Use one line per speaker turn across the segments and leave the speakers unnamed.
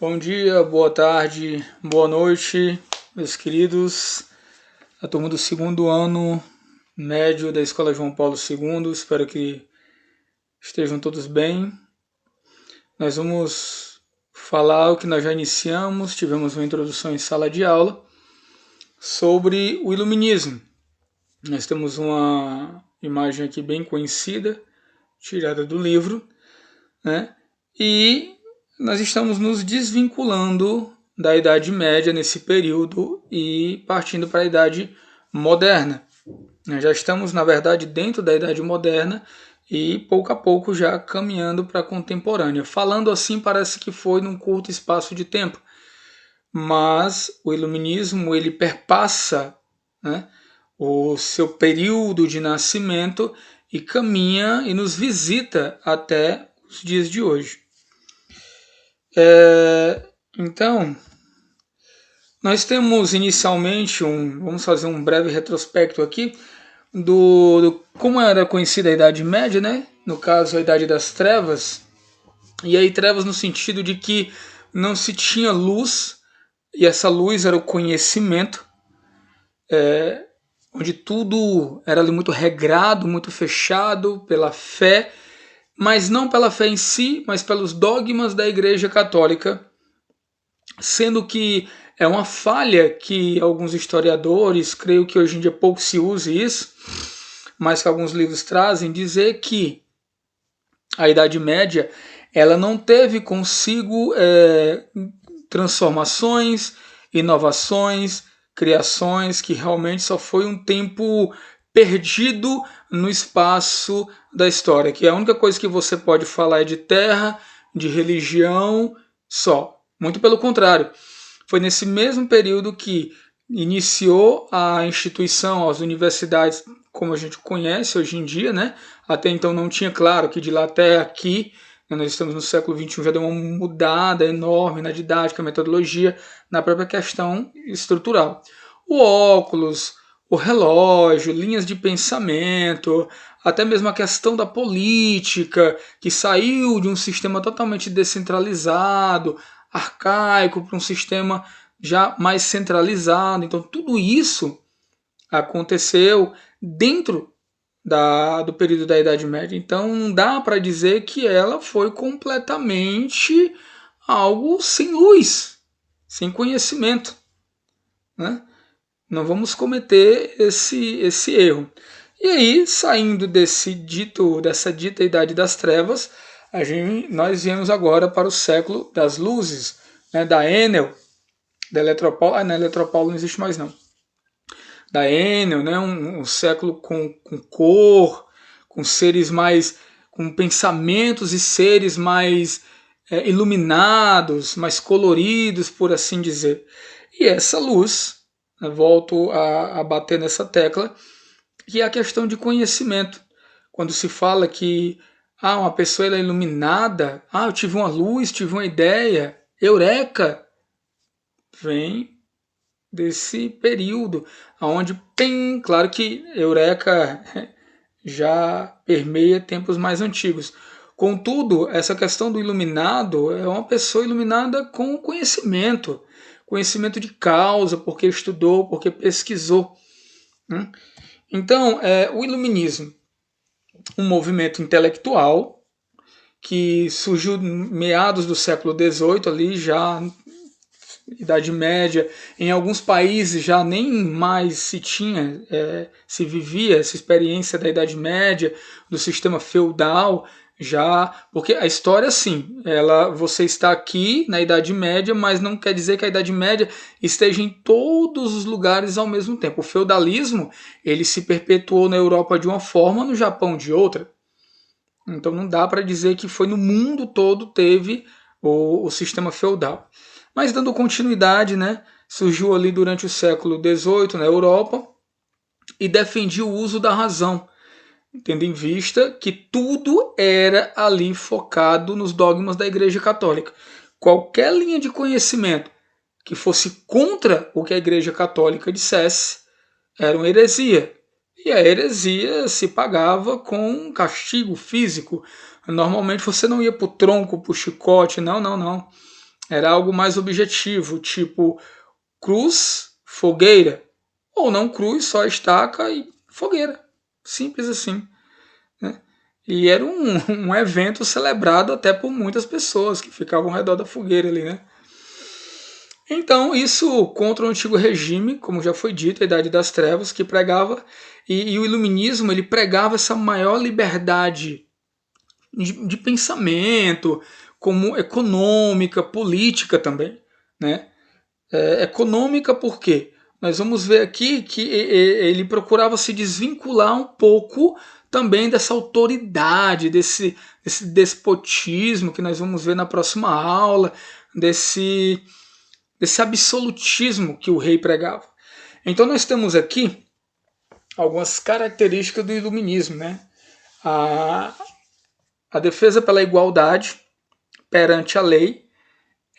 Bom dia, boa tarde, boa noite, meus queridos, a turma do segundo ano médio da Escola João Paulo II. Espero que estejam todos bem. Nós vamos falar o que nós já iniciamos, tivemos uma introdução em sala de aula sobre o iluminismo. Nós temos uma imagem aqui bem conhecida, tirada do livro, né? E nós estamos nos desvinculando da Idade Média nesse período e partindo para a Idade Moderna. Nós já estamos, na verdade, dentro da Idade Moderna e pouco a pouco já caminhando para a contemporânea. Falando assim, parece que foi num curto espaço de tempo, mas o Iluminismo ele perpassa, né, o seu período de nascimento e caminha e nos visita até os dias de hoje. Então, nós temos inicialmente vamos fazer um breve retrospecto aqui do como era conhecida a Idade Média, né? No caso, a Idade das Trevas. E aí, trevas no sentido de que não se tinha luz, e essa luz era o conhecimento, onde tudo era ali muito regrado, muito fechado pela fé, mas não pela fé em si, mas pelos dogmas da Igreja Católica, sendo que é uma falha que alguns historiadores, creio que hoje em dia pouco se use isso, mas que alguns livros trazem, dizer que a Idade Média ela não teve consigo transformações, inovações, criações, que realmente só foi um tempo perdido no espaço da história, que a única coisa que você pode falar é de terra, de religião, só. Muito pelo contrário, foi nesse mesmo período que iniciou a instituição, as universidades como a gente conhece hoje em dia, né? Até então não tinha, claro, que de lá até aqui, né, nós estamos no século XXI, já deu uma mudada enorme na didática, metodologia, na própria questão estrutural. O óculos, o relógio, linhas de pensamento, até mesmo a questão da política, que saiu de um sistema totalmente descentralizado, arcaico, para um sistema já mais centralizado. Então, tudo isso aconteceu dentro do período da Idade Média. Então, não dá para dizer que ela foi completamente algo sem luz, sem conhecimento, né? Não vamos cometer esse erro. E aí, saindo dessa dita Idade das Trevas, nós viemos agora para o século das luzes, né, da Enel, da Eletropaulo. Na Eletropaulo não existe mais não. Da Enel, né, um século com cor, com seres mais, com pensamentos e seres mais iluminados, mais coloridos, por assim dizer. E essa luz, né, volto a bater nessa tecla, que é a questão de conhecimento. Quando se fala que uma pessoa é iluminada, eu tive uma luz, tive uma ideia, eureka, vem desse período, onde tem, claro que eureka já permeia tempos mais antigos. Contudo, essa questão do iluminado é uma pessoa iluminada com conhecimento, conhecimento de causa, porque estudou, porque pesquisou, né? Então, o iluminismo, um movimento intelectual que surgiu meados do século XVIII, ali já Idade Média, em alguns países já nem mais se vivia essa experiência da Idade Média, do sistema feudal, já, porque a história sim, você está aqui na Idade Média, mas não quer dizer que a Idade Média esteja em todos os lugares ao mesmo tempo. O feudalismo, ele se perpetuou na Europa de uma forma, no Japão de outra. Então não dá para dizer que foi no mundo todo teve o sistema feudal. Mas dando continuidade, né, surgiu ali durante o século XVIII na Europa e defendia o uso da razão, tendo em vista que tudo era ali focado nos dogmas da Igreja Católica. Qualquer linha de conhecimento que fosse contra o que a Igreja Católica dissesse era uma heresia. E a heresia se pagava com castigo físico. Normalmente você não ia para o tronco, para o chicote, não. Era algo mais objetivo, tipo cruz, fogueira, ou não cruz, só estaca e fogueira. Simples assim, né? E era um evento celebrado até por muitas pessoas que ficavam ao redor da fogueira ali, né? Então, isso contra o antigo regime, como já foi dito, a Idade das Trevas, que pregava, e o Iluminismo ele pregava essa maior liberdade de pensamento, como econômica, política também, né? Econômica por quê? Nós vamos ver aqui que ele procurava se desvincular um pouco também dessa autoridade, desse despotismo que nós vamos ver na próxima aula, desse absolutismo que o rei pregava. Então nós temos aqui algumas características do iluminismo, né? A, a defesa pela igualdade perante a lei,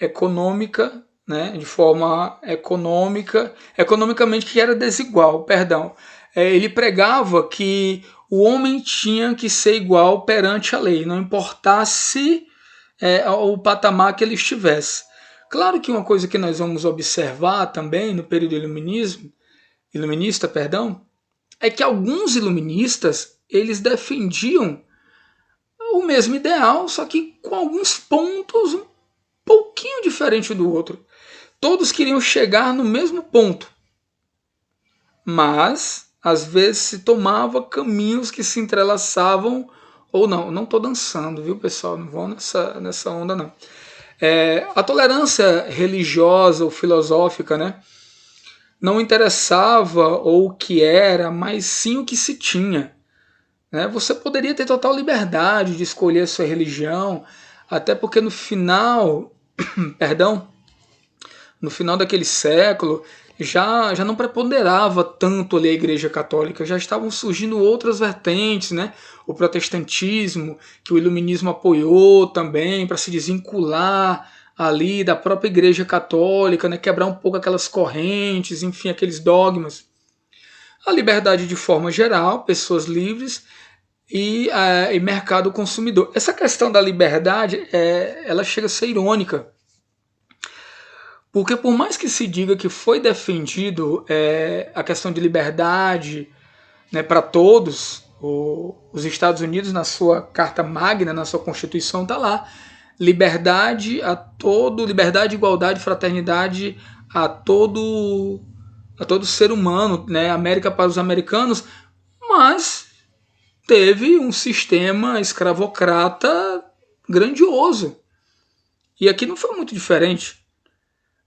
econômica, né, de forma econômica, economicamente que era desigual, perdão. Ele pregava que o homem tinha que ser igual perante a lei, não importasse o patamar que ele estivesse. Claro que uma coisa que nós vamos observar também no período iluminista, perdão, é que alguns iluministas eles defendiam o mesmo ideal, só que com alguns pontos um pouquinho diferente do outro. Todos queriam chegar no mesmo ponto, mas às vezes se tomava caminhos que se entrelaçavam ou não. Não estou dançando, viu, pessoal? Não vão nessa onda, não. A tolerância religiosa ou filosófica, né, não interessava ou o que era, mas sim o que se tinha. Né? Você poderia ter total liberdade de escolher a sua religião, até porque no final, perdão, no final daquele século, já não preponderava tanto ali a Igreja Católica, já estavam surgindo outras vertentes, né? O protestantismo, que o iluminismo apoiou também para se desvincular ali da própria Igreja Católica, né? Quebrar um pouco aquelas correntes, enfim, aqueles dogmas. A liberdade de forma geral, pessoas livres e mercado consumidor. Essa questão da liberdade, ela chega a ser irônica, porque por mais que se diga que foi defendido a questão de liberdade, né, para todos, os Estados Unidos na sua Carta Magna, na sua Constituição, está lá. Liberdade, igualdade, fraternidade a todo ser humano, né, América para os americanos, mas teve um sistema escravocrata grandioso. E aqui não foi muito diferente.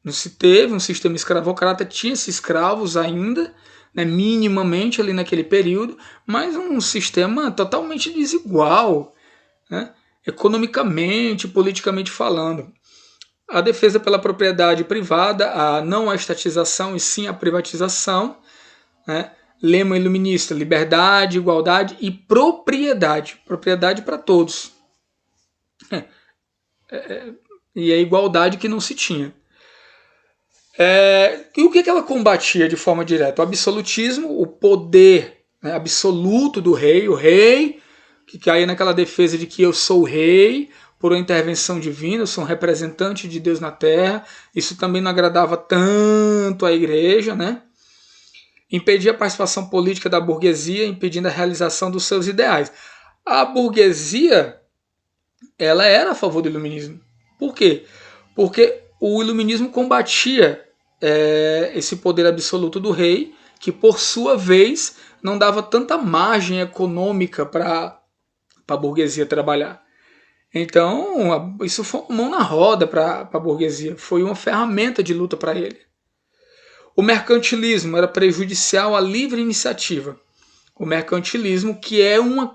Não se teve um sistema escravocrata, tinha-se escravos ainda, né, minimamente ali naquele período, mas um sistema totalmente desigual, né, economicamente, politicamente falando. A defesa pela propriedade privada, não a estatização e sim a privatização, né, lema iluminista, liberdade, igualdade e propriedade. Propriedade para todos. E a igualdade que não se tinha. E o que ela combatia de forma direta? O absolutismo, o poder, né, absoluto do rei, o rei que caía naquela defesa de que eu sou o rei por uma intervenção divina, eu sou um representante de Deus na terra. Isso também não agradava tanto à igreja, né? Impedia a participação política da burguesia, impedindo a realização dos seus ideais. A burguesia, ela era a favor do iluminismo. Por quê? Porque o iluminismo combatia esse poder absoluto do rei, que por sua vez não dava tanta margem econômica para a burguesia trabalhar. Então, isso foi uma mão na roda para a burguesia, foi uma ferramenta de luta para ele. O mercantilismo era prejudicial à livre iniciativa. O mercantilismo, que é uma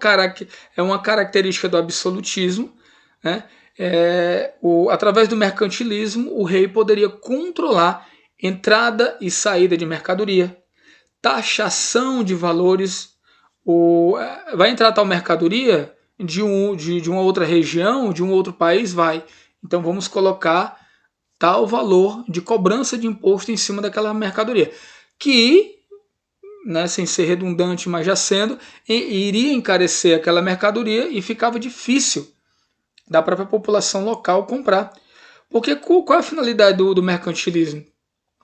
característica do absolutismo, né? Através do mercantilismo, o rei poderia controlar entrada e saída de mercadoria, taxação de valores. Vai entrar tal mercadoria de uma outra região, de um outro país? Vai. Então vamos colocar tal valor de cobrança de imposto em cima daquela mercadoria, que, né, sem ser redundante, mas já sendo, iria encarecer aquela mercadoria e ficava difícil da própria população local comprar. Porque qual é a finalidade do mercantilismo,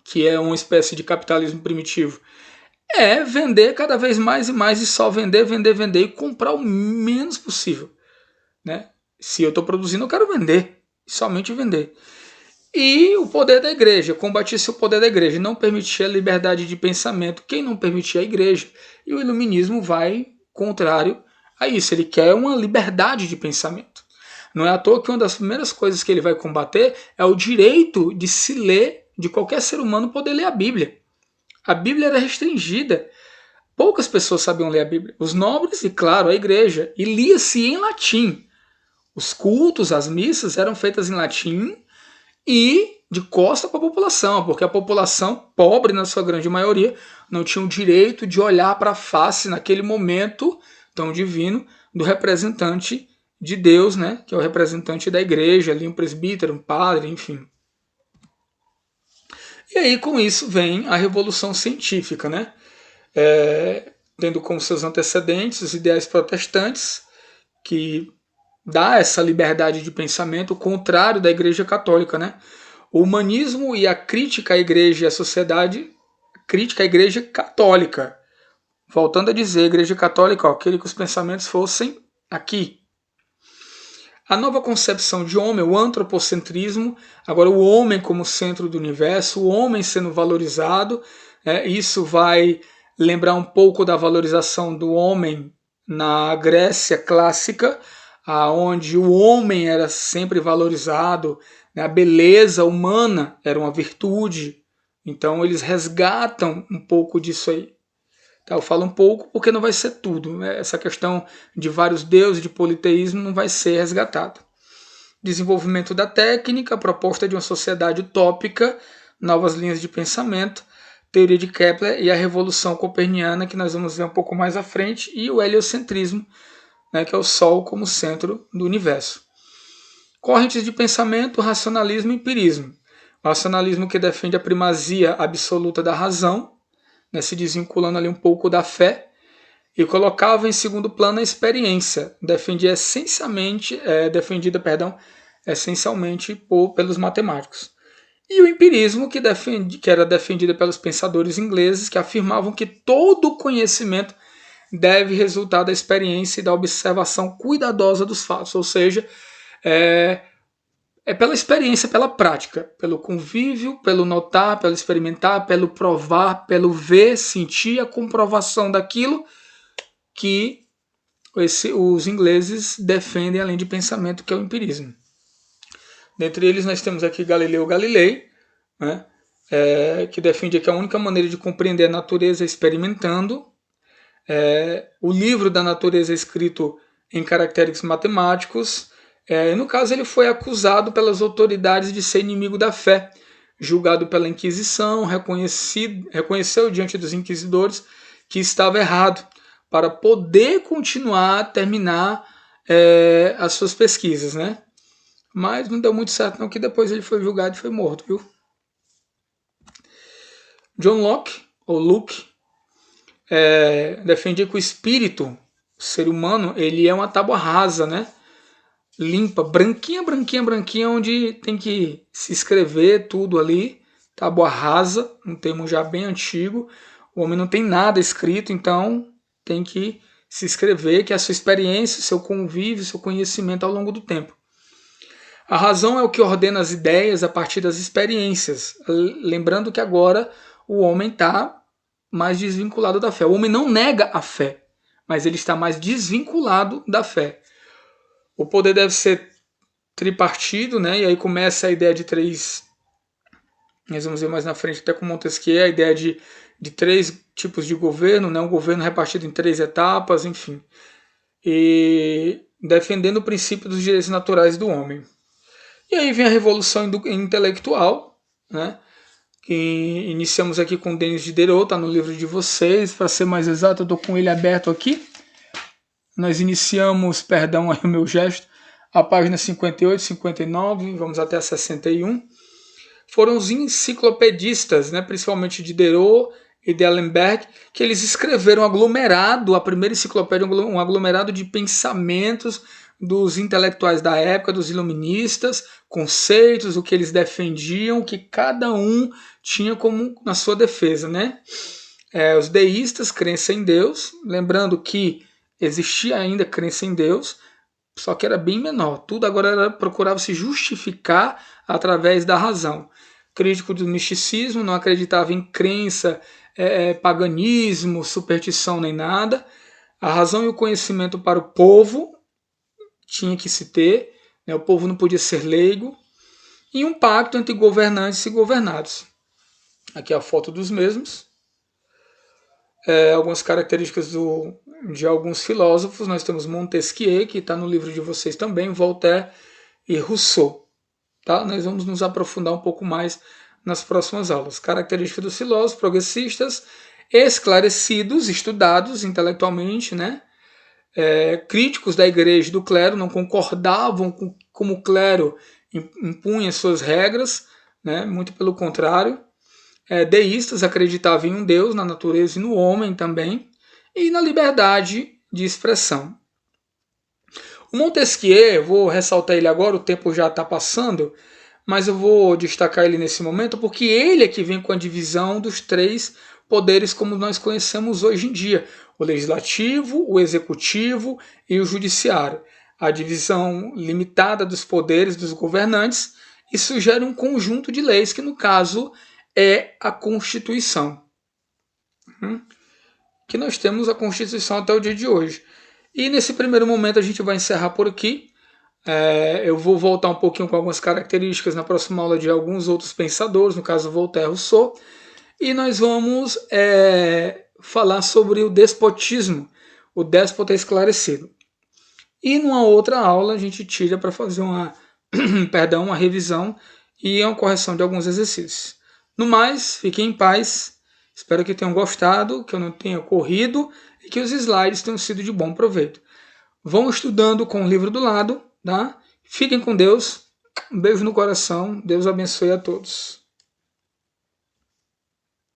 que é uma espécie de capitalismo primitivo? É vender cada vez mais e mais e só vender, vender, vender e comprar o menos possível, né? Se eu estou produzindo, eu quero vender, somente vender. E o poder da igreja, combatia-se o poder da igreja, não permitia a liberdade de pensamento. Quem não permitia a igreja? E o iluminismo vai contrário a isso, ele quer uma liberdade de pensamento. Não é à toa que uma das primeiras coisas que ele vai combater é o direito de se ler, de qualquer ser humano poder ler a Bíblia. A Bíblia era restringida. Poucas pessoas sabiam ler a Bíblia. Os nobres e, claro, a igreja. E lia-se em latim. Os cultos, as missas eram feitas em latim e de costa para a população, porque a população, pobre na sua grande maioria, não tinha o direito de olhar para a face naquele momento tão divino do representante de Deus, né, que é o representante da igreja, ali um presbítero, um padre, enfim. E aí com isso vem a revolução científica, né, tendo como seus antecedentes os ideais protestantes, que dá essa liberdade de pensamento, o contrário da Igreja Católica, né? O humanismo e a crítica à Igreja e à sociedade, crítica à Igreja Católica. Voltando a dizer, a Igreja Católica, ó, queria que os pensamentos fossem aqui. A nova concepção de homem, o antropocentrismo, agora o homem como centro do universo, o homem sendo valorizado, isso vai lembrar um pouco da valorização do homem na Grécia clássica, onde o homem era sempre valorizado, né? A beleza humana era uma virtude, então eles resgatam um pouco disso aí. Tá, eu falo um pouco porque não vai ser tudo, né? Essa questão de vários deuses, de politeísmo, não vai ser resgatado. Desenvolvimento da técnica, proposta de uma sociedade utópica, novas linhas de pensamento, teoria de Kepler e a revolução coperniana, que nós vamos ver um pouco mais à frente, e o heliocentrismo, né, que é o Sol como centro do universo. Correntes de pensamento, racionalismo e empirismo. O racionalismo que defende a primazia absoluta da razão, né, se desvinculando ali um pouco da fé, e colocava em segundo plano a experiência, essencialmente pelos matemáticos. E o empirismo, que era defendida pelos pensadores ingleses, que afirmavam que todo conhecimento deve resultar da experiência e da observação cuidadosa dos fatos, ou seja, é pela experiência, pela prática, pelo convívio, pelo notar, pelo experimentar, pelo provar, pelo ver, sentir a comprovação daquilo que os ingleses defendem além de pensamento, que é o empirismo. Dentre eles nós temos aqui Galileu Galilei, né, que defende que a única maneira de compreender a natureza é experimentando. O livro da natureza é escrito em caracteres matemáticos. No caso, ele foi acusado pelas autoridades de ser inimigo da fé, julgado pela Inquisição, reconheceu diante dos inquisidores que estava errado, para poder terminar as suas pesquisas, né? Mas não deu muito certo não, que depois ele foi julgado e foi morto, viu? John Locke, ou Luke, defendia que o espírito, o ser humano, ele é uma tábua rasa, né? Limpa, branquinha, branquinha, branquinha, onde tem que se escrever tudo ali, tábua rasa, um termo já bem antigo. O homem não tem nada escrito, então tem que se escrever, que é a sua experiência, seu convívio, seu conhecimento ao longo do tempo. A razão é o que ordena as ideias a partir das experiências. Lembrando que agora o homem está mais desvinculado da fé. O homem não nega a fé, mas ele está mais desvinculado da fé. O poder deve ser tripartido, né? E aí começa a ideia de três. Nós vamos ver mais na frente, até com Montesquieu, a ideia de três tipos de governo, né? Um governo repartido em 3 etapas, enfim. E defendendo o princípio dos direitos naturais do homem. E aí vem a revolução intelectual, né? Que iniciamos aqui com Denis Diderot, está no livro de vocês. Para ser mais exato, eu estou com ele aberto aqui. Nós iniciamos, perdão aí o meu gesto, a página 58, 59, vamos até a 61. Foram os enciclopedistas, né, principalmente Diderot e D'Alembert, que eles escreveram um aglomerado, a primeira enciclopédia, um aglomerado de pensamentos dos intelectuais da época, dos iluministas, conceitos, o que eles defendiam, o que cada um tinha como na sua defesa, né? Os deístas, crença em Deus, lembrando que existia ainda crença em Deus, só que era bem menor. Tudo agora procurava se justificar através da razão. Crítico do misticismo, não acreditava em crença, paganismo, superstição nem nada. A razão e o conhecimento para o povo tinha que se ter, né? O povo não podia ser leigo. E um pacto entre governantes e governados. Aqui é a foto dos mesmos. Algumas características de alguns filósofos. Nós temos Montesquieu, que está no livro de vocês também, Voltaire e Rousseau. Tá? Nós vamos nos aprofundar um pouco mais nas próximas aulas. Características dos filósofos progressistas, esclarecidos, estudados intelectualmente, né? Críticos da igreja e do clero, não concordavam com como o clero impunha suas regras, né? Muito pelo contrário. Deístas, acreditavam em um Deus, na natureza e no homem também, e na liberdade de expressão. O Montesquieu, vou ressaltar ele agora, o tempo já está passando, mas eu vou destacar ele nesse momento porque ele é que vem com a divisão dos 3 poderes como nós conhecemos hoje em dia: o legislativo, o executivo e o judiciário. A divisão limitada dos poderes dos governantes, e sugere um conjunto de leis que, no caso, é a Constituição. Que nós temos a Constituição até o dia de hoje. E nesse primeiro momento a gente vai encerrar por aqui. Eu vou voltar um pouquinho com algumas características na próxima aula de alguns outros pensadores, no caso Voltaire e Rousseau. E nós vamos falar sobre o despotismo, o déspota esclarecido. E numa outra aula a gente tira para fazer uma revisão e uma correção de alguns exercícios. No mais, fiquem em paz. Espero que tenham gostado, que eu não tenha corrido e que os slides tenham sido de bom proveito. Vão estudando com o livro do lado, tá? Fiquem com Deus. Um beijo no coração. Deus abençoe a todos.